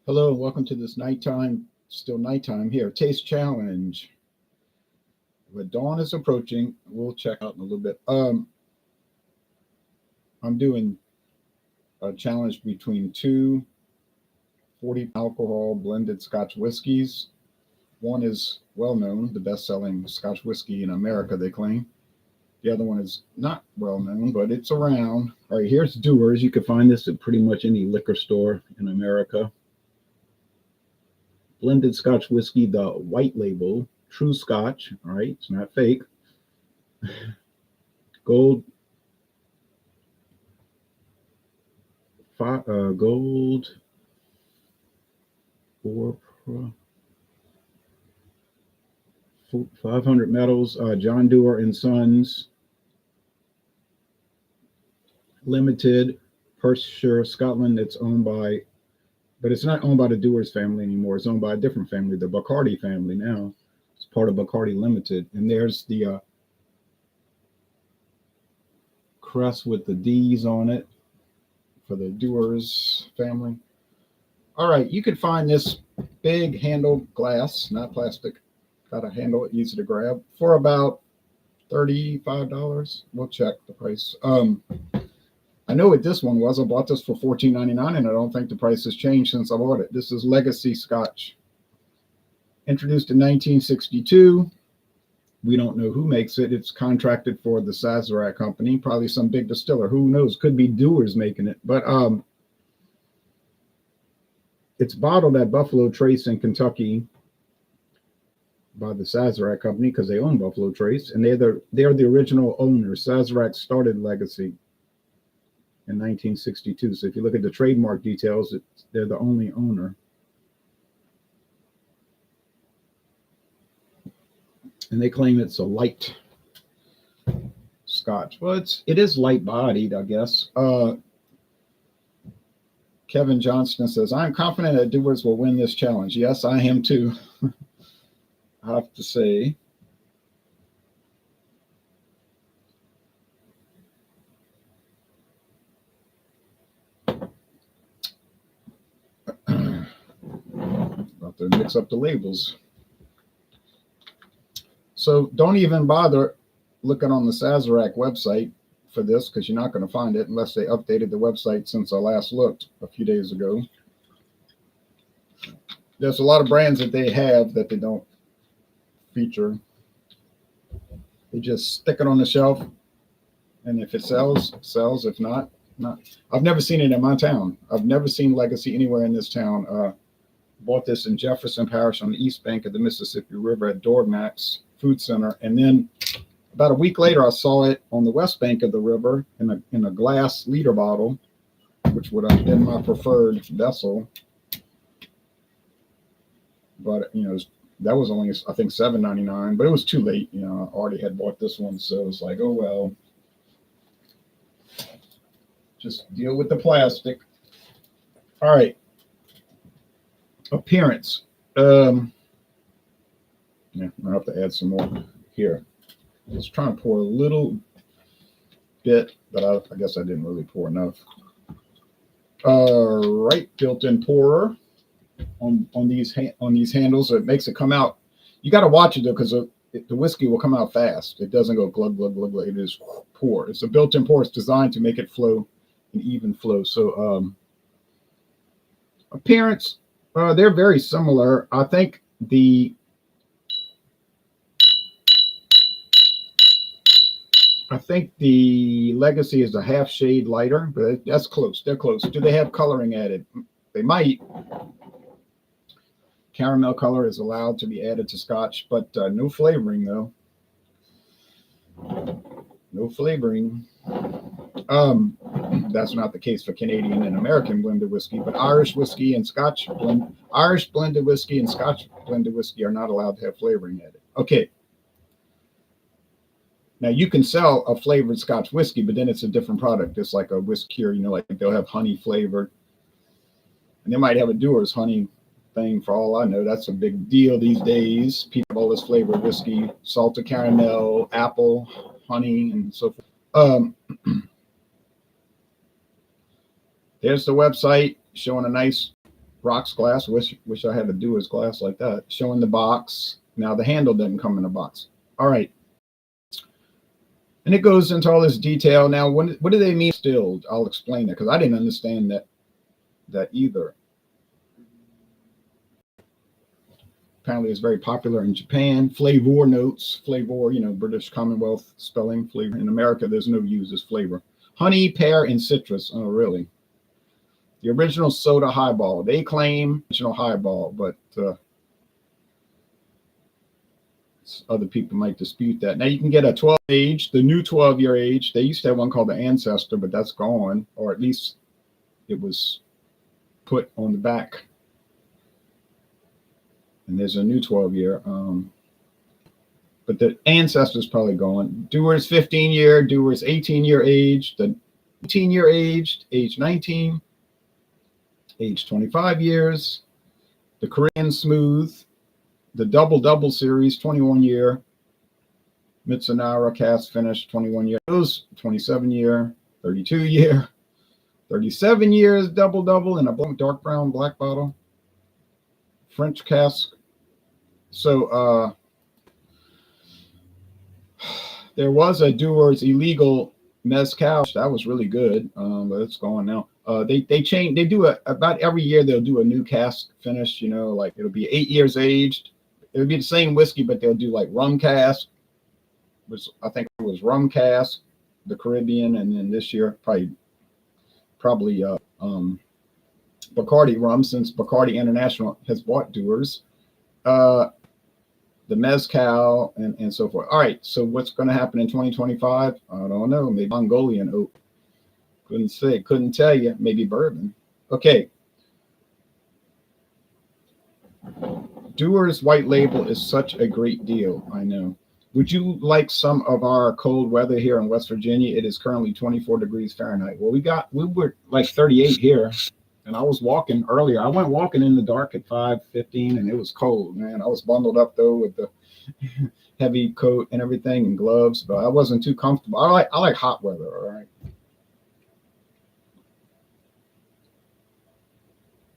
Hello, welcome to this still nighttime here, taste challenge. With dawn is approaching, we'll check out in a little bit. I'm doing a challenge between two 40 alcohol blended Scotch whiskies. One is well known, the best selling Scotch whiskey in America, they claim. The other one is not well known, but it's around. All right, here's Dewar's. You can find this at pretty much any liquor store in America. Blended Scotch whiskey, the white label, true Scotch. All right, it's not fake. Gold, gold, 500 metals. John Dewar and Sons Limited, Perthshire, Scotland. It's owned by, but it's not owned by the Dewar's family anymore. It's owned by a different family, the Bacardi family now. It's part of Bacardi Limited. And there's the crest with the D's on it for the Dewar's family. All right, you can find this big handle glass, not plastic, got a handle, easy to grab, for about $35. We'll check the price. I know what this one was. I bought this for $14.99, and I don't think the price has changed since I bought it. This is Legacy Scotch. Introduced in 1962. We don't know who makes it. It's contracted for the Sazerac company, probably some big distiller. Who knows? Could be Dewar's making it. But it's bottled at Buffalo Trace in Kentucky by the Sazerac company because they own Buffalo Trace, and they're the original owners. Sazerac started Legacy in 1962. So if you look at the trademark details, they're the only owner. And they claim it's a light Scotch. Well, it is light bodied, I guess. Kevin Johnston says, I'm confident that Dewar's will win this challenge. Yes, I am too. I have to say. About to mix up the labels. So don't even bother looking on the Sazerac website for this, because you're not going to find it unless they updated the website since I last looked a few days ago. There's a lot of brands that they have that they don't feature. They just stick it on the shelf, and if it sells, sells. If not, not. I've never seen it in my town. I've never seen Legacy anywhere in this town. Bought this in Jefferson Parish on the east bank of the Mississippi River at Dormax Food Center, and then about a week later, I saw it on the west bank of the river in a glass liter bottle, which would have been my preferred vessel. But that was only, I think, $7.99, but it was too late. I already had bought this one, so it was like, oh well, just deal with the plastic. All right. Appearance. Yeah, I'm gonna have to add some more here. Just trying to pour a little bit, but I guess I didn't really pour enough. All right, built-in pourer on these handles. It makes it come out. You got to watch it though, because the whiskey will come out fast. It doesn't go glug glug glug glug. It is pour. It's a built-in pour. It's designed to make it flow, an even flow. So appearance. They're very similar. I think the Legacy is a half shade lighter, but that's close. They're close. Do they have coloring added? They might. Caramel color is allowed to be added to Scotch, but no flavoring though. No flavoring. That's not the case for Canadian and American blended whiskey, but Irish whiskey and Scotch Irish blended whiskey and Scotch blended whiskey are not allowed to have flavoring added. Okay. Now you can sell a flavored Scotch whiskey, but then it's a different product. It's like a whiskey, like they'll have honey flavored, and they might have a Dewar's honey thing. For all I know, that's a big deal these days. People have all this flavored whiskey, salted caramel, apple, honey, and so forth. There's the website showing a nice rocks glass. Wish I had a Dewar's glass like that. Showing the box. Now the handle doesn't come in a box. All right. And it goes into all this detail. Now, what do they mean distilled? I'll explain that because I didn't understand that either. Apparently, it's very popular in Japan. Flavor notes, flavor, British Commonwealth spelling, flavor. In America, there's no use as flavor. Honey, pear, and citrus. Oh, really? The original soda highball. They claim original highball, but other people might dispute that. Now you can get a 12 age, the new 12-year age. They used to have one called the Ancestor, but that's gone, or at least it was put on the back. And there's a new 12-year. But the Ancestor's probably gone. Dewar's 15-year, Dewar's 18-year age, the 18-year aged, age 19, age 25 years, the Korean Smooth, the Double Series, 21-year, Mitsunara Cast Finish, 21-year, 27-year, 32-year, 37 years Double in a dark brown black bottle, French cask. So there was a Dewar's illegal mezcal that was really good, but it's gone now. They change. They do about every year. They'll do a new cask finish. Like it'll be 8 years aged. It'll be the same whiskey, but they'll do like rum cask, which I think it was rum cask, the Caribbean, and then this year probably Bacardi rum, since Bacardi International has bought Dewar's, the mezcal, and so forth. All right, so what's going to happen in 2025? I don't know. Maybe Mongolian oak. Couldn't say. Couldn't tell you. Maybe bourbon. Okay. Dewar's white label is such a great deal. I know. Would you like some of our cold weather here in West Virginia? It is currently 24 degrees Fahrenheit. Well, we were like 38 here, and I was walking earlier. I went walking in the dark at 5:15, and it was cold, man. I was bundled up though with the heavy coat and everything and gloves, but I wasn't too comfortable. I like hot weather. All right.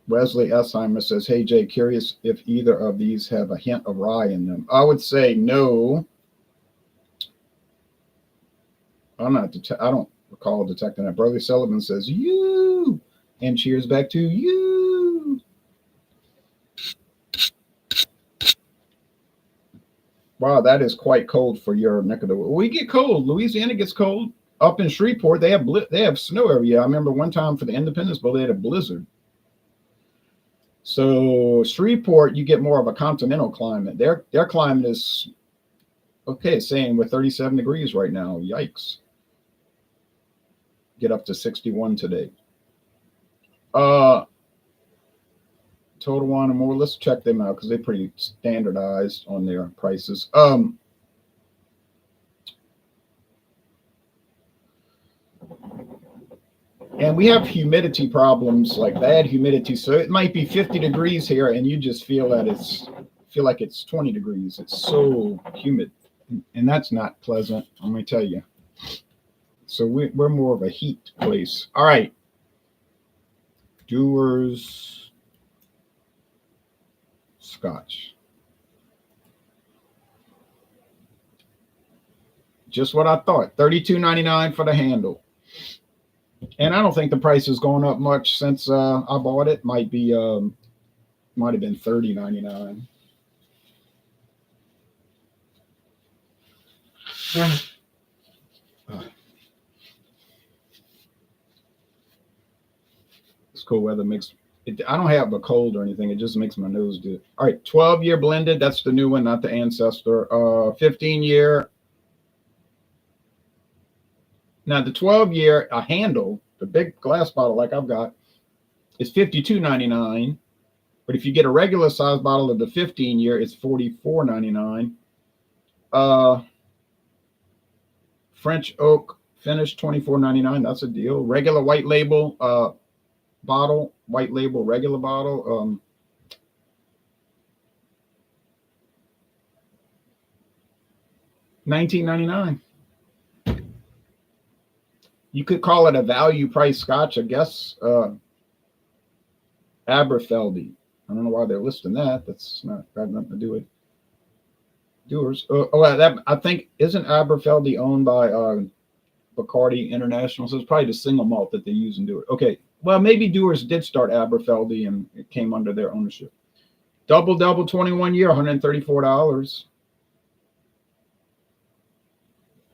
Wesley Essheimer says, "Hey Jay, curious if either of these have a hint of rye in them." I would say no. I don't recall detecting that. Brother Sullivan says, "You," and cheers back to you. Wow, that is quite cold for your neck of the woods. We get cold. Louisiana gets cold. Up in Shreveport, they have snow every year. I remember one time for the Independence Bowl, they had a blizzard. So Shreveport, you get more of a continental climate. Their climate is okay. Saying we're 37 degrees right now. Yikes! Get up to 61 today. Total Wine and More. Let's check them out because they're pretty standardized on their prices. And we have humidity problems, like bad humidity. So it might be 50 degrees here, and you just feel like it's 20 degrees. It's so humid, and that's not pleasant. Let me tell you. So we're more of a heat place. All right. Dewar's Scotch. Just what I thought. $32.99 for the handle. And I don't think the price has gone up much since I bought it. Might have been $30.99. This cold weather makes it. I don't have a cold or anything. It just makes my nose do it. All right, 12-year blended. That's the new one, not the Ancestor. 15-year. Now the 12-year, a handle, the big glass bottle like I've got, is $52.99. But if you get a regular size bottle of the 15-year, it's $44.99. French oak finish, $24.99. That's a deal. Regular white label bottle, white label regular bottle. $19.99. You could call it a value price Scotch, I guess. Aberfeldy. I don't know why they're listing that. That's not got nothing to do with Dewar's. I think isn't Aberfeldy owned by Bacardi International? So it's probably the single malt that they use in Dewar. Okay, well maybe Dewar's did start Aberfeldy and it came under their ownership. Double 21 year, $134.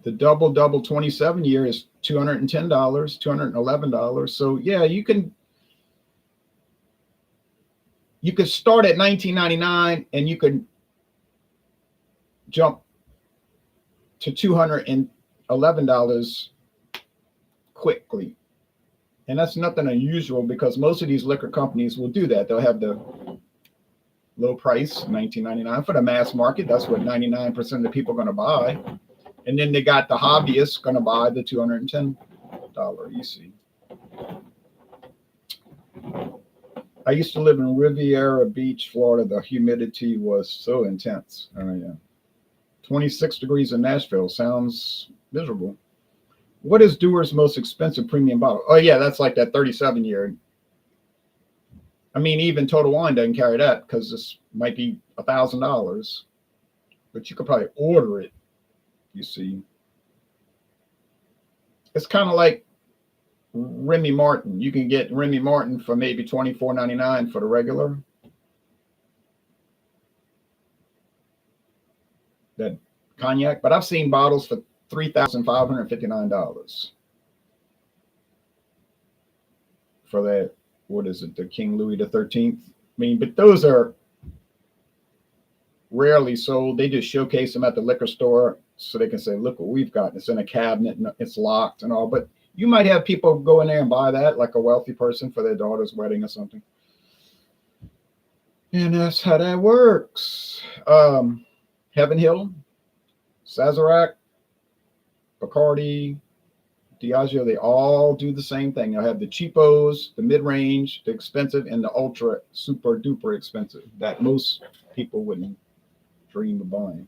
The double 27 year is $210, $211. So yeah, you could start at $19.99 and you could jump to $211 quickly. And that's nothing unusual because most of these liquor companies will do that. They'll have the low price, $19.99 for the mass market. That's what 99% of the people are going to buy. And then they got the hobbyists going to buy the $210 EC. I used to live in Riviera Beach, Florida. The humidity was so intense. Oh, yeah. 26 degrees in Nashville. Sounds miserable. What is Dewar's most expensive premium bottle? Oh, yeah, that's like that 37 year. I mean, even Total Wine doesn't carry that because this might be $1,000. But you could probably order it, you see. It's kind of like Remy Martin. You can get Remy Martin for maybe $24.99 for the regular. That cognac, but I've seen bottles for $3,559 for that. What is it? The King Louis XIII. I mean, but those are rarely sold. They just showcase them at the liquor store so they can say, "Look what we've got." It's in a cabinet and it's locked and all. But you might have people go in there and buy that, like a wealthy person for their daughter's wedding or something. And that's how that works. Heaven Hill, Sazerac, Bacardi, Diageo, they all do the same thing. You'll have the cheapos, the mid-range, the expensive, and the ultra super duper expensive that most people wouldn't dream of buying.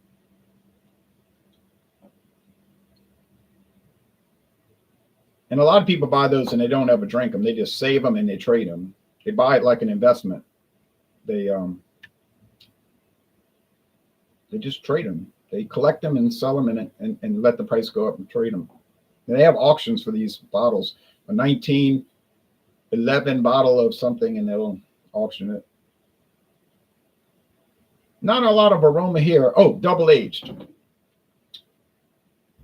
And a lot of people buy those and they don't ever drink them. They just save them and they trade them. They buy it like an investment. They just trade them. They collect them and sell them and let the price go up and trade them. And they have auctions for these bottles. A 1911 bottle of something and they'll auction it. Not a lot of aroma here. Oh, double aged.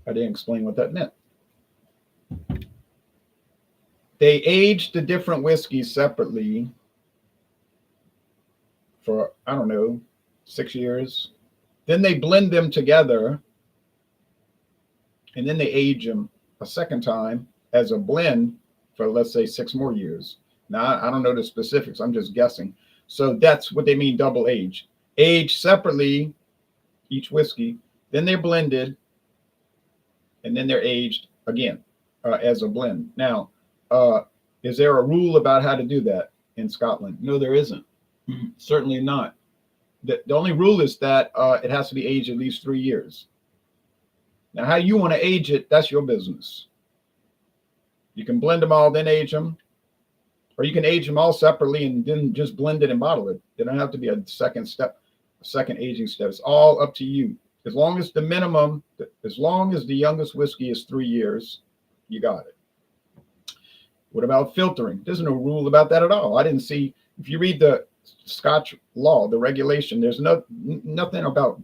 I didn't explain what that meant. They aged the different whiskeys separately for, I don't know, 6 years. Then they blend them together and then they age them a second time as a blend for, let's say, 6 more years. Now, I don't know the specifics. I'm just guessing. So that's what they mean double age. Aged separately, each whiskey. Then they're blended and then they're aged again as a blend. Now, is there a rule about how to do that in Scotland? No, there isn't. Certainly not. The only rule is that it has to be aged at least 3 years. Now, how you want to age it, that's your business. You can blend them all, then age them. Or you can age them all separately and then just blend it and bottle it. They don't have to be a second step, a second aging step. It's all up to you. As long as the minimum, as long as the youngest whiskey is 3 years, you got it. What about filtering? There's no rule about that at all. I didn't see, if you read the Scotch law, the regulation, there's nothing about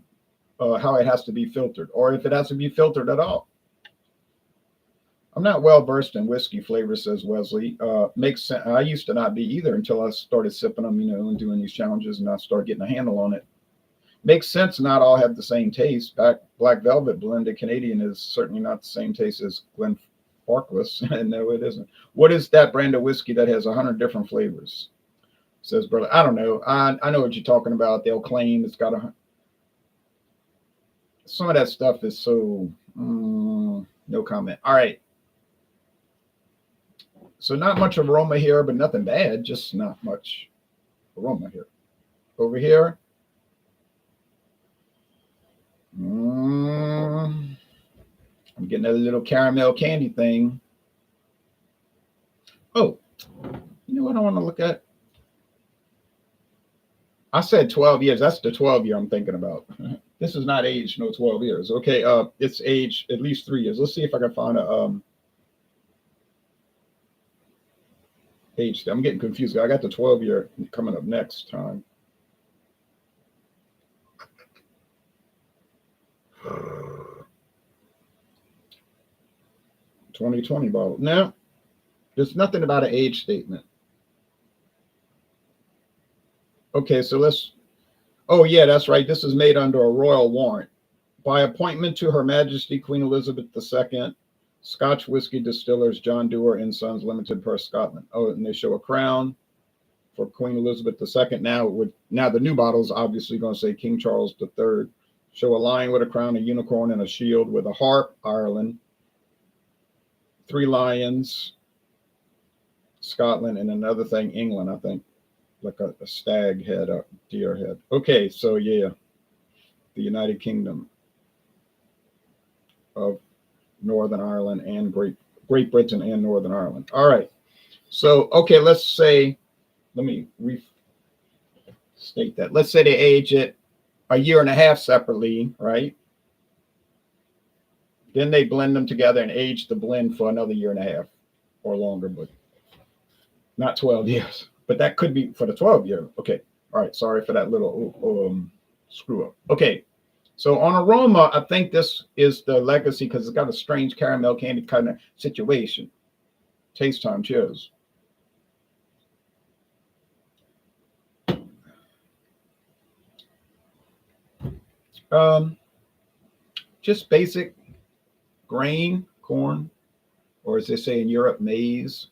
how it has to be filtered or if it has to be filtered at all. I'm not well versed in whiskey flavors, says Wesley. Makes sense. I used to not be either until I started sipping them, and doing these challenges, and I started getting a handle on it. Makes sense. Not all have the same taste. Black Velvet blended Canadian is certainly not the same taste as Glenfarclas. No, it isn't. What is that brand of whiskey that has 100 different flavors? Says brother. I don't know. I know what you're talking about. They'll claim it's got some of that stuff is so no comment. All right. So not much aroma here, but nothing bad. Just not much aroma here. Over here. I'm getting a little caramel candy thing. Oh, you know what I want to look at? I said 12 years. That's the 12 year I'm thinking about. This is not age, no 12 years. Okay, it's age at least 3 years. Let's see if I can find a age. I'm getting confused. I got the 12 year coming up next time. 2020 bottle. No, there's nothing about an age statement. Okay, so let's. Oh yeah, that's right. This is made under a royal warrant by appointment to Her Majesty Queen Elizabeth II. Scotch whiskey distillers John Dewar and Sons Limited, Perth, Scotland. Oh, and they show a crown for Queen Elizabeth II. Now the new bottle is obviously going to say King Charles III. Show a lion with a crown, a unicorn, and a shield with a harp, Ireland. 3 lions, Scotland, and another thing, England, I think, like a stag head, a deer head. Okay, so yeah, the United Kingdom of Northern Ireland and Great Britain and Northern Ireland. All right. So okay, let's say, let me restate that. Let's say they age it a year and a half separately, right? Then they blend them together and age the blend for another year and a half or longer, but not 12 years. But that could be for the 12 year. Okay. All right. Sorry for that little screw up. Okay. So on aroma, I think this is the legacy because it's got a strange caramel candy kind of situation. Taste time. Cheers. Just basic grain, corn, or as they say in Europe, maize.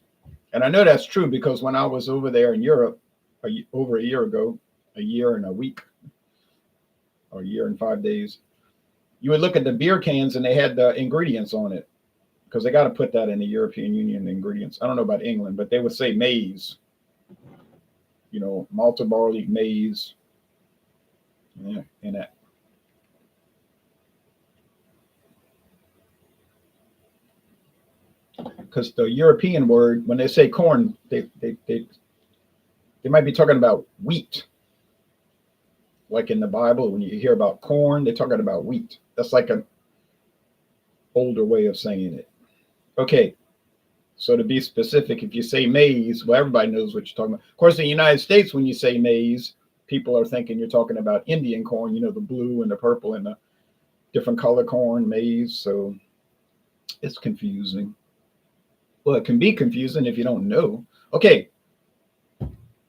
And I know that's true because when I was over there in Europe over a year ago, a year and a week, or a year and 5 days, you would look at the beer cans and they had the ingredients on it because they got to put that in the European Union ingredients. I don't know about England, but they would say maize, malted barley, maize, yeah, and that. Because the European word, when they say corn, they might be talking about wheat. Like in the Bible, when you hear about corn, they're talking about wheat. That's like an older way of saying it. Okay, so to be specific, if you say maize, well, everybody knows what you're talking about. Of course, in the United States, when you say maize, people are thinking you're talking about Indian corn, the blue and the purple and the different color corn, maize. So it's confusing. Well, it can be confusing if you don't know. Okay,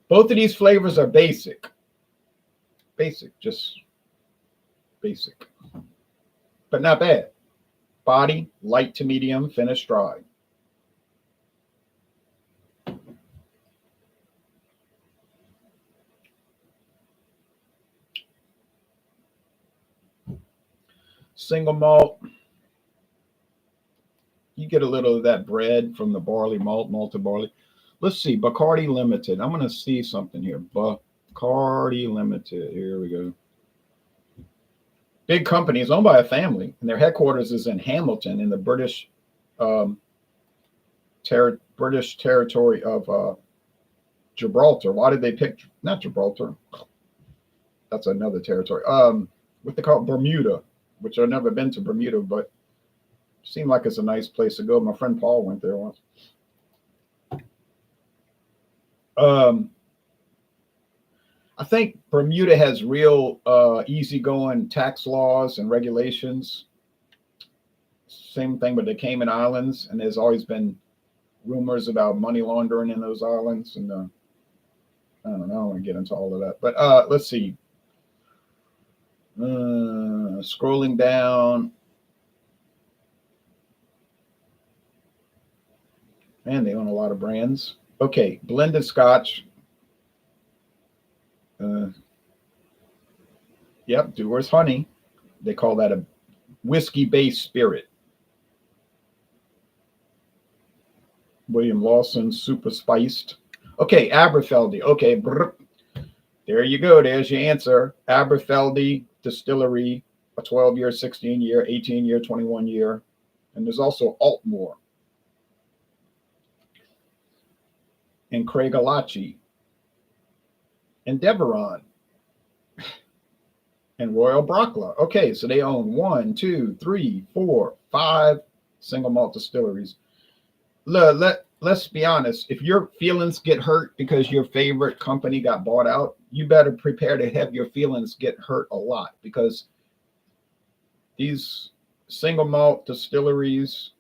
both of these flavors are basic. Just basic, but not bad. Body, light to medium, finish dry. Single malt, you get a little of that bread from the barley malt, malted barley. Let's see, Bacardi Limited. I'm going to see something here. Bacardi Limited. Here we go. Big company. It's owned by a family, and their headquarters is in Hamilton in the British territory of Gibraltar. Why did they pick not Gibraltar? That's another territory. What they call Bermuda, which I've never been to Bermuda, but seemed like it's a nice place to go. My friend Paul went there once. I think Bermuda has real easygoing tax laws and regulations. Same thing with the Cayman Islands, and there's always been rumors about money laundering in those islands. And I don't know. I don't want to get into all of that, but let's see. Scrolling down, man, they own a lot of brands. Okay, blended Scotch. Yep, Dewar's honey. They call that a whiskey-based spirit. William Lawson, super spiced. Okay, Aberfeldy. Okay, there you go. There's your answer. Aberfeldy Distillery, a 12-year, 16-year, 18-year, 21-year. And there's also Altmore and Craigellachie and Deveron. and Royal Brockla. Okay, so they own 1, 2, 3, 4, 5 single malt distilleries. Let's be honest. If your feelings get hurt because your favorite company got bought out, you better prepare to have your feelings get hurt a lot, because these single malt distilleries,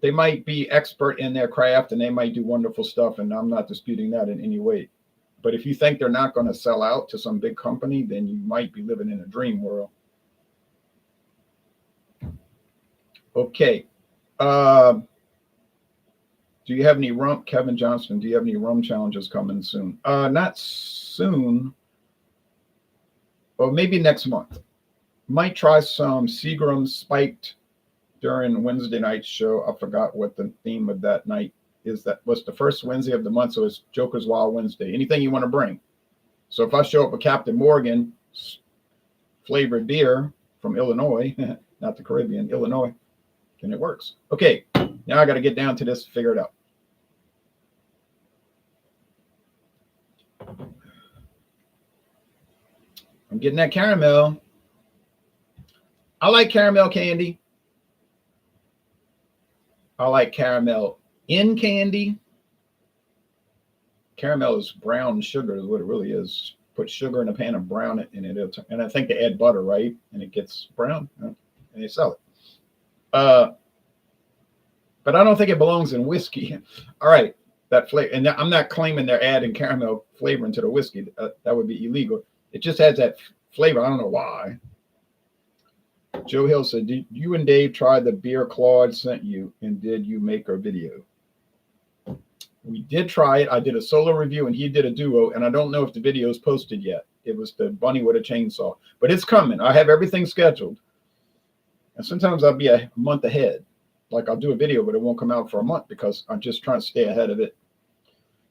they might be expert in their craft and they might do wonderful stuff, and I'm not disputing that in any way. But if you think they're not going to sell out to some big company, then you might be living in a dream world. Okay. Do you have any rum, Kevin Johnston? Do you have any rum challenges coming soon? Not soon. Or maybe next month. Might try some Seagram spiked during Wednesday night's show. I forgot what the theme of that night is. That was the first Wednesday of the month, so it's Joker's Wild Wednesday. Anything you want to bring. So if I show up with Captain Morgan flavored beer from Illinois, not the Caribbean, Illinois, then it works. Okay, now I got to get down to this, figure it out. I'm getting that caramel. I like caramel candy. I like caramel in candy. Caramel is brown sugar, is what it really is. Put sugar in a pan and brown it, and and I think they add butter, right? And it gets brown, and they sell it. But I don't think it belongs in whiskey. All right, that flavor, and I'm not claiming they're adding caramel flavor into the whiskey. That would be illegal. It just has that flavor. I don't know why. Joe Hill said, did you and Dave try the beer Claude sent you, and did you make a video? We did try it. I did a solo review and he did a duo, and I don't know if the video is posted yet. It was the bunny with a chainsaw, but it's coming. I have everything scheduled. And sometimes I'll be a month ahead. Like I'll do a video, but it won't come out for a month because I'm just trying to stay ahead of it.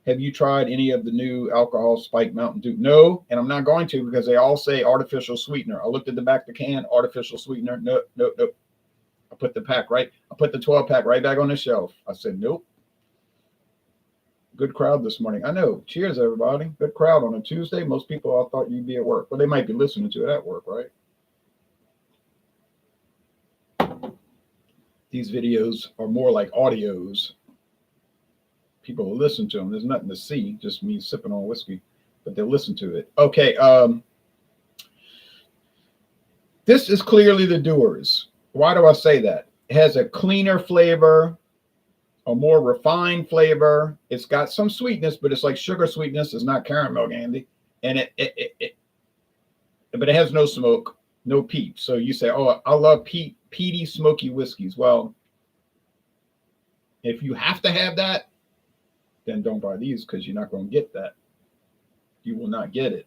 Have you tried any of the new alcohol spiked Mountain Dew? No, and I'm not going to, because they all say artificial sweetener. I looked at the back of the can, artificial sweetener. Nope, nope, nope. I put the 12 pack right back on the shelf. I said, nope. Good crowd this morning. I know. Cheers, everybody. Good crowd on a Tuesday. Most people, I thought you'd be at work. Well, they might be listening to it at work, right? These videos are more like audios. People will listen to them. There's nothing to see, just me sipping on whiskey, but they'll listen to it. Okay. This is clearly the Dewar's. Why do I say that? It has a cleaner flavor, a more refined flavor. It's got some sweetness, but it's like sugar sweetness. It's not caramel candy. And but it has no smoke, no peat. So you say, oh, I love peaty, smoky whiskeys. Well, if you have to have that, then don't buy these, because you're not going to get that. You will not get it.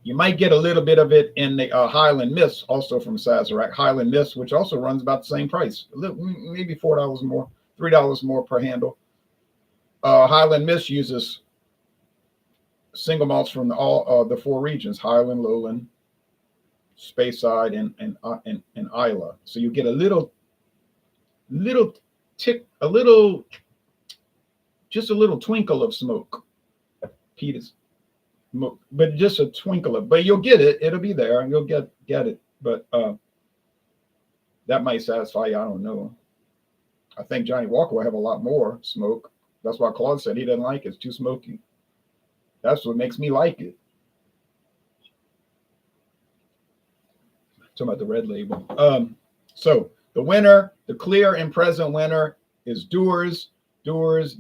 You might get a little bit of it in the Highland Mist, also from Sazerac. Highland Mist, which also runs about the same price, maybe $4 more, $3 more per handle. Highland Mist uses single malts from all the four regions: Highland, Lowland, Speyside, and Isla. So you get a little tick, just a little twinkle of smoke. Peat is smoke, but just a twinkle of. But you'll get it. It'll be there, and you'll get it. But that might satisfy you. I don't know. I think Johnny Walker will have a lot more smoke. That's why Claude said he doesn't like it. It's too smoky. That's what makes me like it. Talking about the red label. So the winner, the clear and present winner, is Dewar's. Dewar's.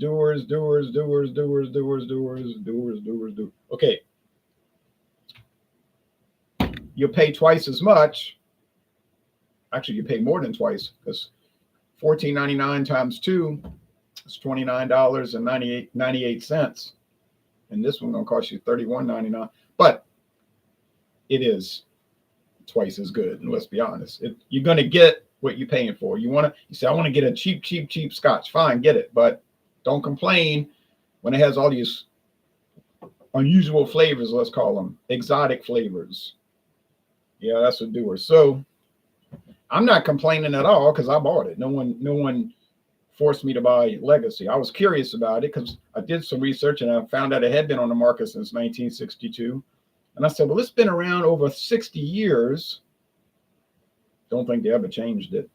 Okay. You pay twice as much. Actually, you pay more than twice, because $14.99 times 2 is $29.98. And this one gonna cost you $31.99. But it is twice as good. And let's be honest, you're gonna get what you're paying for. You say, I want to get a cheap Scotch. Fine, get it, but don't complain when it has all these unusual flavors. Let's call them exotic flavors. Yeah, that's what Dewar. So I'm not complaining at all, because I bought it. No one forced me to buy Legacy. I was curious about it because I did some research and I found out it had been on the market since 1962. And I said, well, it's been around over 60 years. Don't think they ever changed it.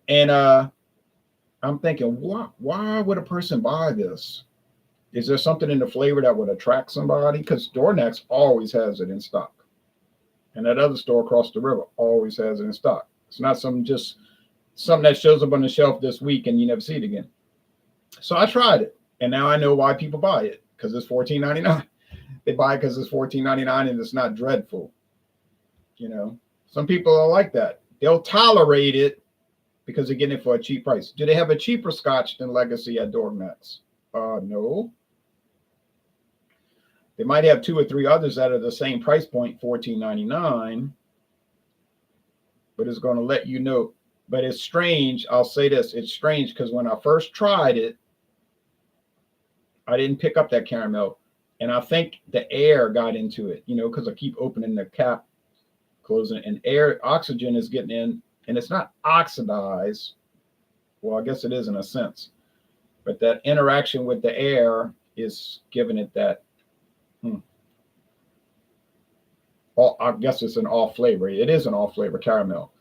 And I'm thinking, why would a person buy this? Is there something in the flavor that would attract somebody? Because Dornex always has it in stock. And that other store across the river always has it in stock. It's not something that shows up on the shelf this week and you never see it again. So I tried it. And now I know why people buy it, because it's $14.99. They buy it because it's $14.99 and it's not dreadful. You know, some people are like that. They'll tolerate it because they're getting it for a cheap price. Do they have a cheaper Scotch than Legacy at Dornex? No. They might have 2 or 3 others that are the same price point, $14.99, but it's going to let you know. But it's strange. I'll say this. It's strange because when I first tried it, I didn't pick up that caramel. And I think the air got into it, you know, because I keep opening the cap, closing it, and oxygen is getting in, and it's not oxidized. Well, I guess it is in a sense. But that interaction with the air is giving it that, I guess it's an off flavor. It is an off flavor caramel.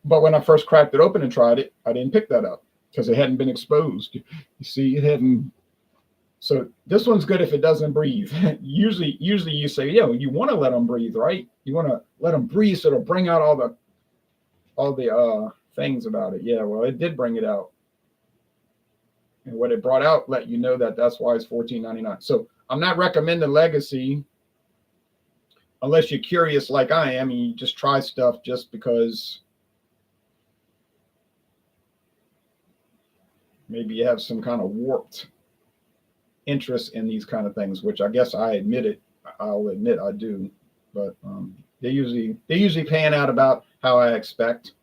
But when I first cracked it open and tried it, I didn't pick that up because it hadn't been exposed. You see, it hadn't. So this one's good if it doesn't breathe. usually you say, you want to let them breathe, right? You want to let them breathe so it'll bring out all the things about it. Yeah, well, it did bring it out. And what it brought out let you know that's why it's $14.99. So I'm not recommending Legacy unless you're curious like I am and you just try stuff just because maybe you have some kind of warped interest in these kind of things, which I guess I'll admit I do. But they usually pan out about how I expect.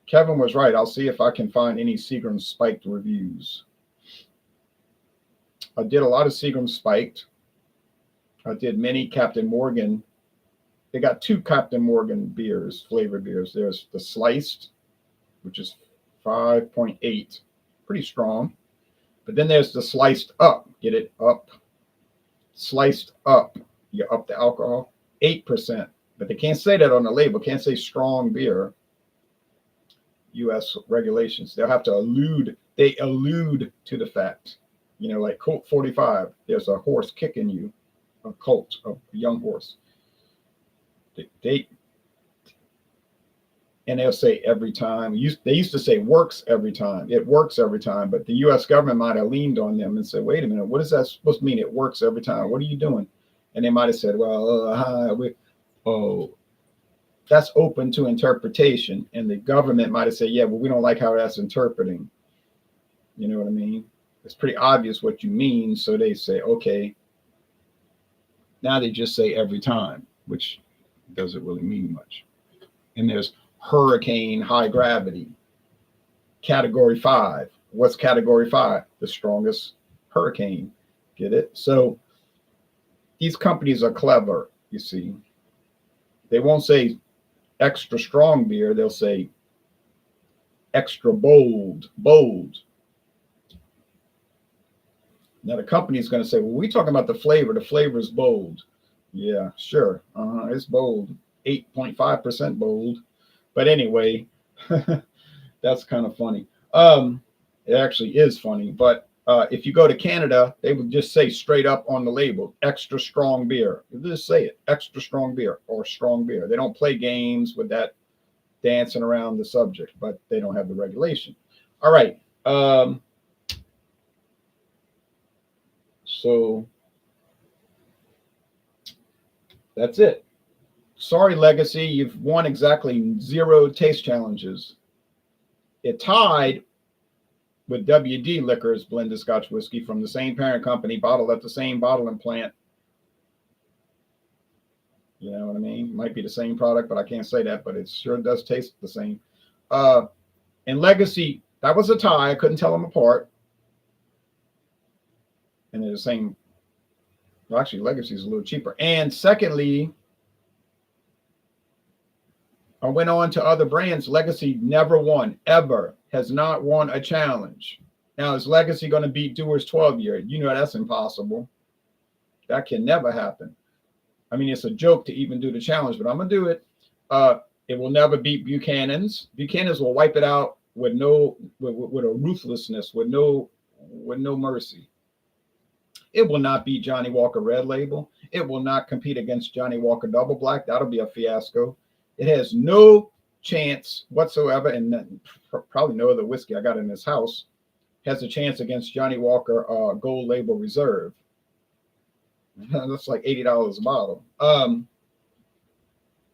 Kevin was right. I'll see if I can find any Seagram Spiked reviews. I did a lot of Seagram Spiked. I did many Captain Morgan. They got 2 Captain Morgan beers, flavored beers. There's the Sliced, which is 5.8, pretty strong. But then there's the Sliced Up. Get it? Up. Sliced Up. You up the alcohol. 8%. But they can't say that on the label. Can't say strong beer. U.S. regulations. They'll have to allude to the fact. You know, like Colt 45. There's a horse kicking you. A colt, a young horse. And they'll say every time. They used to say works every time. It works every time. But the U.S. government might have leaned on them and said, wait a minute, what is that supposed to mean? It works every time. What are you doing? And they might have said, well, that's open to interpretation. And the government might have said, yeah, well, we don't like how that's interpreting. You know what I mean? It's pretty obvious what you mean. So they say, okay. Now they just say every time, which doesn't really mean much. And there's hurricane, high gravity, category 5. What's category 5? The strongest hurricane. Get it? So these companies are clever, you see. They won't say extra strong beer. They'll say extra bold. Now the company is going to say, well, we're talking about the flavor. The flavor is bold. Yeah, sure. It's bold. 8.5% bold. But anyway, that's kind of funny. It actually is funny. But if you go to Canada, they would just say straight up on the label, extra strong beer. They just say it, extra strong beer or strong beer. They don't play games with that dancing around the subject, but they don't have the regulation. All right. So that's it. Sorry, Legacy, you've won exactly 0 taste challenges. It tied with WD Liquors blended Scotch whiskey from the same parent company, bottled at the same bottling plant. You know what I mean? Might be the same product, but I can't say that, but it sure does taste the same. And Legacy, that was a tie. I couldn't tell them apart. And they're the same. Well, actually, Legacy is a little cheaper. And secondly, I went on to other brands. Legacy never won, ever, has not won a challenge. Now, is Legacy going to beat Dewar's 12-year? You know that's impossible. That can never happen. I mean, it's a joke to even do the challenge, but I'm going to do it. It will never beat Buchanan's. Buchanan's will wipe it out with with a ruthlessness, with no mercy. It will not beat Johnny Walker Red Label. It will not compete against Johnny Walker Double Black. That'll be a fiasco. It has no chance whatsoever, and probably no other whiskey I got in this house has a chance against Johnny Walker Gold Label Reserve. That's like $80 a bottle.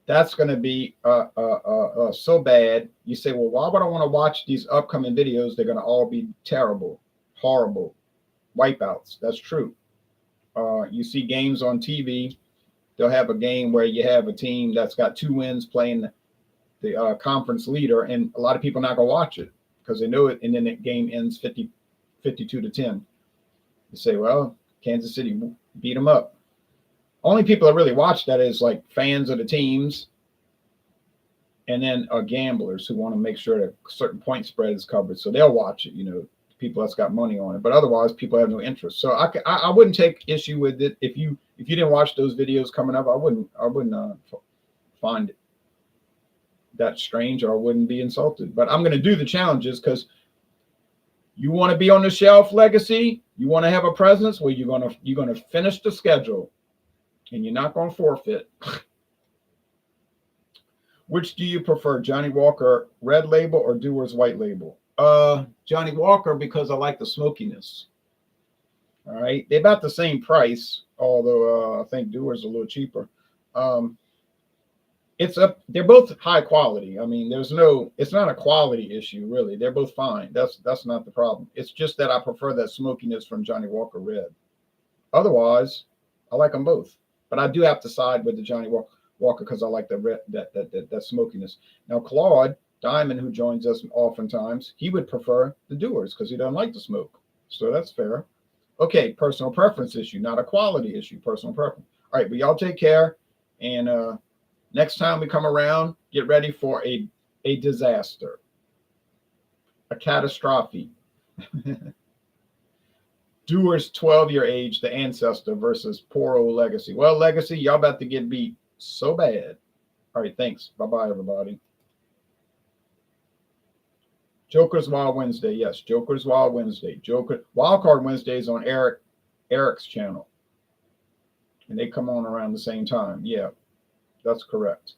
That's going to be so bad. You say, well, why would I want to watch these upcoming videos? They're going to all be terrible, horrible wipeouts. That's true. You see games on TV. They'll have a game where you have a team that's got 2 wins playing the conference leader, and a lot of people are not going to watch it because they know it, and then the game ends 52-10. You say, well, Kansas City beat them up. Only people that really watch that is like fans of the teams, and then gamblers who want to make sure that a certain point spread is covered. So they'll watch it, you know, people that's got money on it. But otherwise, people have no interest. So I wouldn't take issue with it if you didn't watch those videos coming up. I wouldn't find it that strange, or I wouldn't be insulted. But I'm going to do the challenges because you want to be on the shelf, Legacy. You want to have a presence where you're going to finish the schedule, and you're not going to forfeit. Which do you prefer, Johnny Walker Red Label or Dewar's White Label? Johnny Walker, because I like the smokiness. All right, they're about the same price, although I think Dewar's a little cheaper. They're both high quality. I mean, it's not a quality issue really. They're both fine. That's not the problem. It's just that I prefer that smokiness from Johnny Walker Red. Otherwise, I like them both. But I do have to side with the Johnny Walker because I like the red, that smokiness. Now, Claude Diamond, who joins us oftentimes, he would prefer the Dewar's because he doesn't like the smoke. So that's fair. Okay, personal preference issue, not a quality issue, personal preference. All right, but y'all take care. And next time we come around, get ready for a disaster, a catastrophe. Dewar's 12-year age, the Ancestor versus poor old Legacy. Well, Legacy, y'all about to get beat so bad. All right, thanks. Bye-bye, everybody. Joker's Wild Wednesday. Yes, Joker's Wild Wednesday. Wildcard Wednesdays on Eric's channel. And they come on around the same time. Yeah, that's correct.